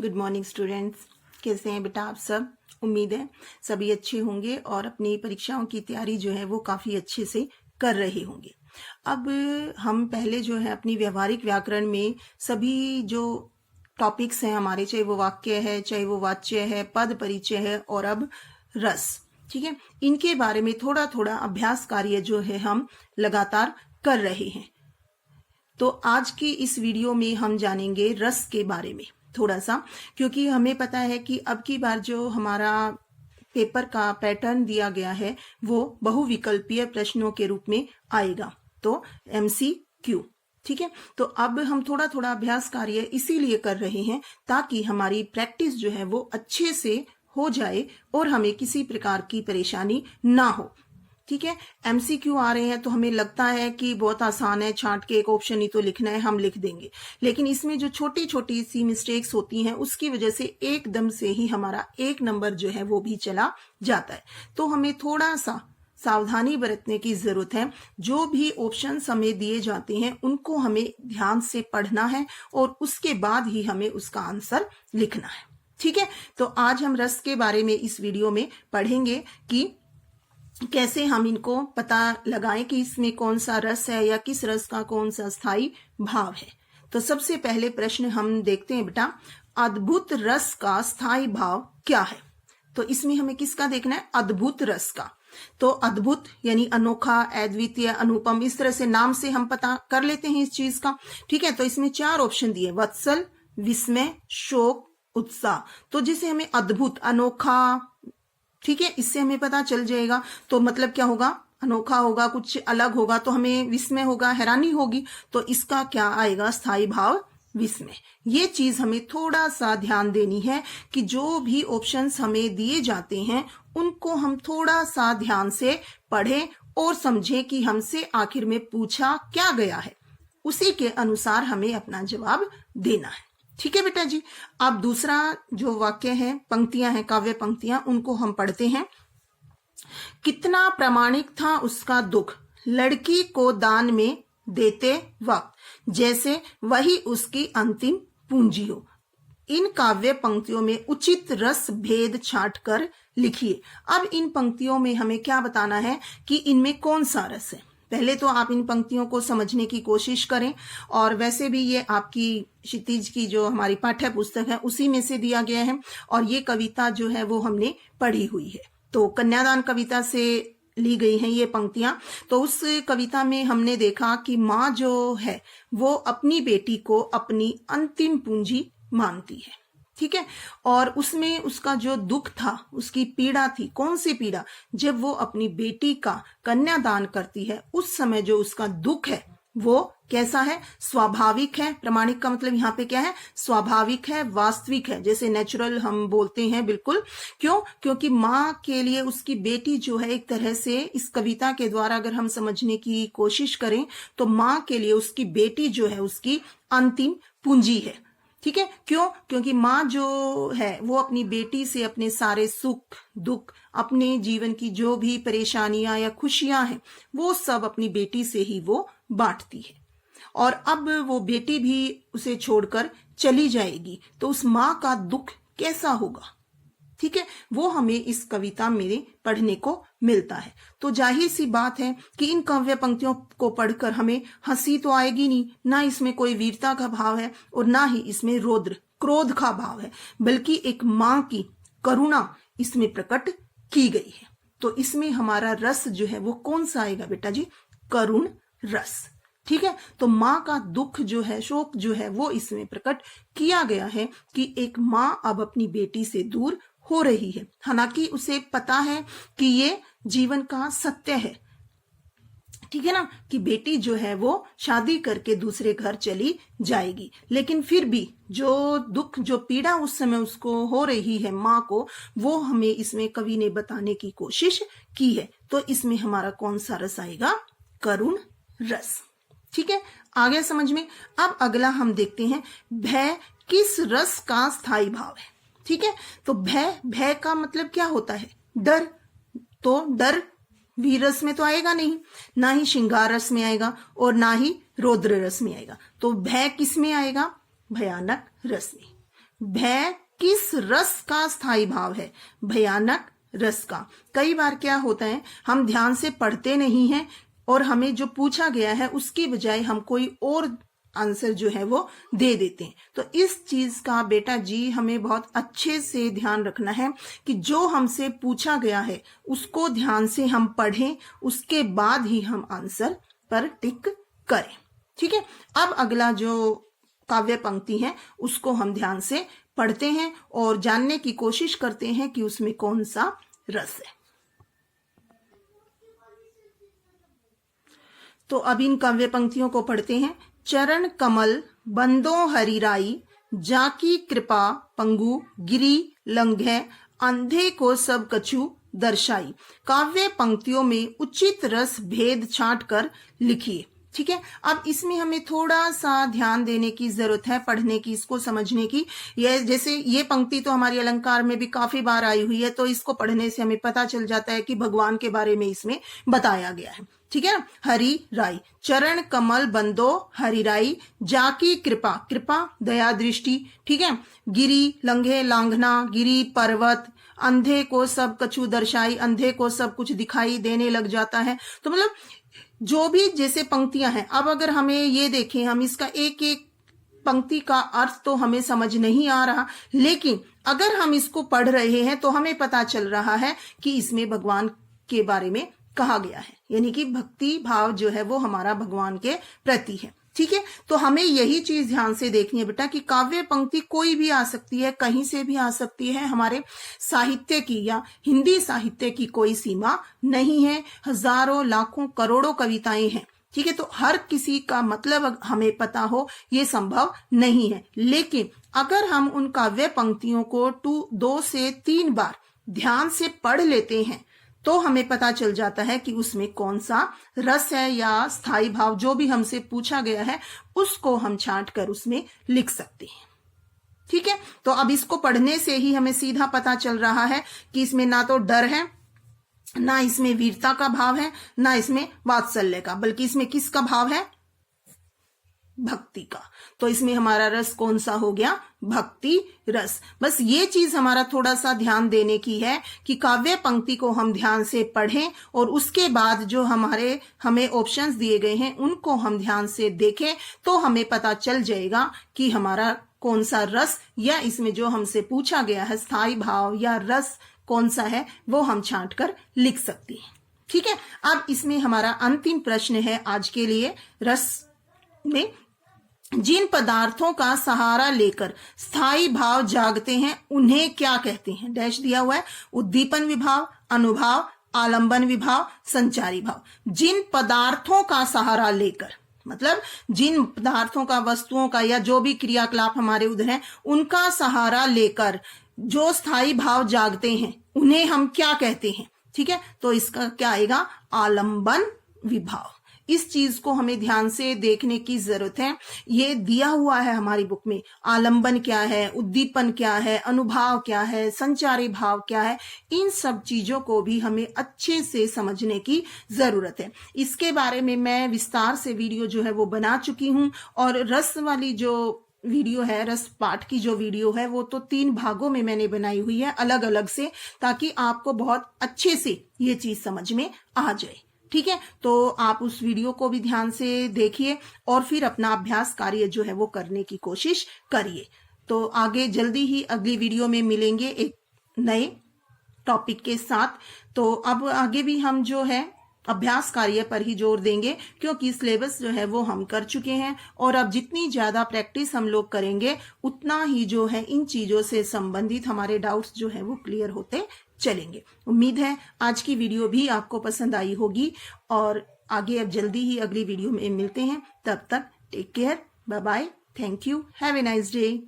Good morning students. कैसे हैं बेटा आप सब? उम्मीद है सभी अच्छे होंगे और अपनी परीक्षाओं की तैयारी जो है वो काफ़ी अच्छे से कर रहे होंगे। अब हम पहले जो है अपनी व्यवहारिक व्याकरण में सभी जो टॉपिक्स हैं हमारे, चाहे वो वाक्य है, चाहे वो वाच्य है, पद परिचय है और अब रस, ठीक है, इनके बारे में थोड़ा थोड़ा अभ्यास कार्य जो है हम लगातार कर रहे हैं। तो आज की इस वीडियो में हम जानेंगे रस के बारे में थोड़ा सा, क्योंकि हमें पता है कि अब की बार जो हमारा पेपर का पैटर्न दिया गया है वो बहुविकल्पीय प्रश्नों के रूप में आएगा, तो MCQ, ठीक है। तो अब हम थोड़ा थोड़ा अभ्यास कार्य इसीलिए कर रहे हैं ताकि हमारी प्रैक्टिस जो है वो अच्छे से हो जाए और हमें किसी प्रकार की परेशानी ना हो, ठीक है। MCQ आ रहे हैं तो हमें लगता है कि बहुत आसान है, छांट के एक ऑप्शन ही तो लिखना है, हम लिख देंगे, लेकिन इसमें जो छोटी छोटी सी मिस्टेक्स होती हैं उसकी वजह से एकदम से ही हमारा एक नंबर जो है वो भी चला जाता है। तो हमें थोड़ा सा सावधानी बरतने की जरूरत है। जो भी ऑप्शंस हमें दिए जाते हैं उनको हमें ध्यान से पढ़ना है और उसके बाद ही हमें उसका आंसर लिखना है, ठीक है। तो आज हम रस के बारे में इस वीडियो में पढ़ेंगे कि कैसे हम इनको पता लगाएं कि इसमें कौन सा रस है या किस रस का कौन सा स्थायी भाव है। तो सबसे पहले प्रश्न हम देखते हैं बेटा, अद्भुत रस का स्थायी भाव क्या है? तो इसमें हमें किसका देखना है? अद्भुत रस का। तो अद्भुत यानी अनोखा, अद्वितीय, अनुपम, इस तरह से नाम से हम पता कर लेते हैं इस चीज का, ठीक है। तो इसमें 4 ऑप्शन दिए, वत्सल, विस्मय, शोक, उत्साह। तो जिसे हमें अद्भुत, अनोखा, ठीक है, इससे हमें पता चल जाएगा। तो मतलब क्या होगा? अनोखा होगा, कुछ अलग होगा, तो हमें विस्मय होगा, हैरानी होगी। तो इसका क्या आएगा? स्थायी भाव विस्मय। ये चीज हमें थोड़ा सा ध्यान देनी है कि जो भी ऑप्शंस हमें दिए जाते हैं उनको हम थोड़ा सा ध्यान से पढ़ें और समझें कि हमसे आखिर में पूछा क्या गया है, उसी के अनुसार हमें अपना जवाब देना है, ठीक है बेटा जी। अब दूसरा जो वाक्य है, पंक्तियां हैं, काव्य पंक्तियां, उनको हम पढ़ते हैं। कितना प्रामाणिक था उसका दुख, लड़की को दान में देते वक्त, जैसे वही उसकी अंतिम पूंजी हो। इन काव्य पंक्तियों में उचित रस भेद छांट कर लिखिए। अब इन पंक्तियों में हमें क्या बताना है कि इनमें कौन सा रस है। पहले तो आप इन पंक्तियों को समझने की कोशिश करें, और वैसे भी ये आपकी क्षितिज की जो हमारी पाठ्य पुस्तक है उसी में से दिया गया है, और ये कविता जो है वो हमने पढ़ी हुई है। तो कन्यादान कविता से ली गई हैं ये पंक्तियां। तो उस कविता में हमने देखा कि माँ जो है वो अपनी बेटी को अपनी अंतिम पूंजी मानती है, ठीक है। और उसमें उसका जो दुख था, उसकी पीड़ा थी, कौन सी पीड़ा? जब वो अपनी बेटी का कन्यादान करती है उस समय जो उसका दुख है वो कैसा है? स्वाभाविक है। प्रामाणिक का मतलब यहाँ पे क्या है? स्वाभाविक है, वास्तविक है, जैसे नेचुरल हम बोलते हैं, बिल्कुल। क्यों? क्योंकि माँ के लिए उसकी बेटी जो है, एक तरह से इस कविता के द्वारा अगर हम समझने की कोशिश करें तो माँ के लिए उसकी बेटी जो है उसकी अंतिम पूंजी है, ठीक है। क्यों? क्योंकि माँ जो है वो अपनी बेटी से अपने सारे सुख दुख, अपने जीवन की जो भी परेशानियां या खुशियां हैं वो सब अपनी बेटी से ही वो बांटती है। और अब वो बेटी भी उसे छोड़कर चली जाएगी तो उस माँ का दुख कैसा होगा, ठीक है, वो हमें इस कविता में पढ़ने को मिलता है। तो जाहिर सी बात है कि इन काव्य पंक्तियों को पढ़कर हमें हंसी तो आएगी नहीं, ना इसमें कोई वीरता का भाव है और ना ही इसमें रौद्र क्रोध का भाव है, बल्कि एक माँ की करुणा इसमें प्रकट की गई है। तो इसमें हमारा रस जो है वो कौन सा आएगा बेटा जी? करुण रस, ठीक है। तो माँ का दुख जो है, शोक जो है वो इसमें प्रकट किया गया है कि एक माँ अब अपनी बेटी से दूर हो रही है। हालांकि उसे पता है कि ये जीवन का सत्य है, ठीक है ना, कि बेटी जो है वो शादी करके दूसरे घर चली जाएगी, लेकिन फिर भी जो दुख, जो पीड़ा उस समय उसको हो रही है माँ को, वो हमें इसमें कवि ने बताने की कोशिश की है। तो इसमें हमारा कौन सा रस आएगा? करुण रस, ठीक है। आगे समझ में। अब अगला हम देखते हैं, भय किस रस का स्थायी भाव है, ठीक है। तो भय का मतलब क्या होता है? डर। तो डर वीर रस में तो आएगा नहीं, ना ही श्रृंगार रस में आएगा और ना ही रौद्र रस में आएगा। तो भय किस में आएगा? भयानक रस में। भय किस रस का स्थायी भाव है? भयानक रस का। कई बार क्या होता है, हम ध्यान से पढ़ते नहीं हैं और हमें जो पूछा गया है उसकी बजाय हम कोई और आंसर जो है वो दे देते हैं। तो इस चीज का बेटा जी हमें बहुत अच्छे से ध्यान रखना है कि जो हमसे पूछा गया है उसको ध्यान से हम पढ़ें, उसके बाद ही हम आंसर पर टिक करें। ठीक है, अब अगला जो काव्य पंक्ति है उसको हम ध्यान से पढ़ते हैं और जानने की कोशिश करते हैं कि उसमें कौन सा रस है। तो अब इन काव्य पंक्तियों को पढ़ते हैं। चरण कमल बंदो हरिराई, जाकी कृपा पंगु गिरी लंघे, अंधे को सब कछु दर्शाई। काव्य पंक्तियों में उचित रस भेद छांट कर लिखिए। ठीक है, अब इसमें हमें थोड़ा सा ध्यान देने की जरूरत है, पढ़ने की, इसको समझने की। जैसे ये पंक्ति तो हमारी अलंकार में भी काफी बार आई हुई है, तो इसको पढ़ने से हमें पता चल जाता है कि भगवान के बारे में इसमें बताया गया है। ठीक है ना, हरि राई, चरण कमल बंदो हरि राई, जाकी कृपा, कृपा दया दृष्टि। ठीक है, गिरी लंघे लांघना, गिरी पर्वत, अंधे को सब कछु दर्शाई, अंधे को सब कुछ दिखाई देने लग जाता है। तो मतलब जो भी जैसे पंक्तियां हैं, अब अगर हमें ये देखें, हम इसका एक एक पंक्ति का अर्थ तो हमें समझ नहीं आ रहा, लेकिन अगर हम इसको पढ़ रहे हैं तो हमें पता चल रहा है कि इसमें भगवान के बारे में कहा गया है, यानी कि भक्ति भाव जो है वो हमारा भगवान के प्रति है। ठीक है, तो हमें यही चीज ध्यान से देखनी है बेटा कि काव्य पंक्ति कोई भी आ सकती है, कहीं से भी आ सकती है। हमारे साहित्य की या हिंदी साहित्य की कोई सीमा नहीं है। हजारों लाखों करोड़ों कविताएं हैं। ठीक है, तो हर किसी का मतलब हमें पता हो ये संभव नहीं है, लेकिन अगर हम उन काव्य पंक्तियों को 2 से 3 बार ध्यान से पढ़ लेते हैं तो हमें पता चल जाता है कि उसमें कौन सा रस है या स्थायी भाव, जो भी हमसे पूछा गया है उसको हम छांट कर उसमें लिख सकते हैं। ठीक है, तो अब इसको पढ़ने से ही हमें सीधा पता चल रहा है कि इसमें ना तो डर है, ना इसमें वीरता का भाव है, ना इसमें वात्सल्य का, बल्कि इसमें किसका भाव है? भक्ति का। तो इसमें हमारा रस कौन सा हो गया? भक्ति रस। बस ये चीज हमारा थोड़ा सा ध्यान देने की है कि काव्य पंक्ति को हम ध्यान से पढ़ें और उसके बाद जो हमें ऑप्शंस दिए गए हैं उनको हम ध्यान से देखें, तो हमें पता चल जाएगा कि हमारा कौन सा रस या इसमें जो हमसे पूछा गया है स्थायी भाव या रस कौन सा है वो हम छांट कर लिख सकते हैं। ठीक है, अब इसमें हमारा अंतिम प्रश्न है आज के लिए। रस में जिन पदार्थों का सहारा लेकर स्थायी भाव जागते हैं उन्हें क्या कहते हैं? डैश दिया हुआ है। उद्दीपन विभाव, अनुभाव, आलंबन विभाव, संचारी भाव। जिन पदार्थों का सहारा लेकर, मतलब जिन पदार्थों का, वस्तुओं का या जो भी क्रियाकलाप हमारे उधर हैं उनका सहारा लेकर जो स्थायी भाव जागते हैं उन्हें हम क्या कहते हैं? ठीक है, तो इसका क्या आएगा? आलंबन विभाव। इस चीज को हमें ध्यान से देखने की जरूरत है। ये दिया हुआ है हमारी बुक में। आलंबन क्या है, उद्दीपन क्या है, अनुभाव क्या है, संचारी भाव क्या है, इन सब चीजों को भी हमें अच्छे से समझने की जरूरत है। इसके बारे में मैं विस्तार से वीडियो जो है वो बना चुकी हूँ, और रस वाली जो वीडियो है, रस पाठ की जो वीडियो है वो तो 3 भागों में मैंने बनाई हुई है अलग अलग से, ताकि आपको बहुत अच्छे से ये चीज समझ में आ जाए। ठीक है, तो आप उस वीडियो को भी ध्यान से देखिए और फिर अपना अभ्यास कार्य जो है वो करने की कोशिश करिए। तो आगे जल्दी ही अगली वीडियो में मिलेंगे एक नए टॉपिक के साथ। तो अब आगे भी हम जो है अभ्यास कार्य पर ही जोर देंगे, क्योंकि सिलेबस जो है वो हम कर चुके हैं, और अब जितनी ज्यादा प्रैक्टिस हम लोग करेंगे उतना ही जो है इन चीजों से संबंधित हमारे डाउट्स जो है वो क्लियर होते चलेंगे। उम्मीद है आज की वीडियो भी आपको पसंद आई होगी, और आगे अब जल्दी ही अगली वीडियो में मिलते हैं। तब तक take care, bye bye, thank you, have a nice day.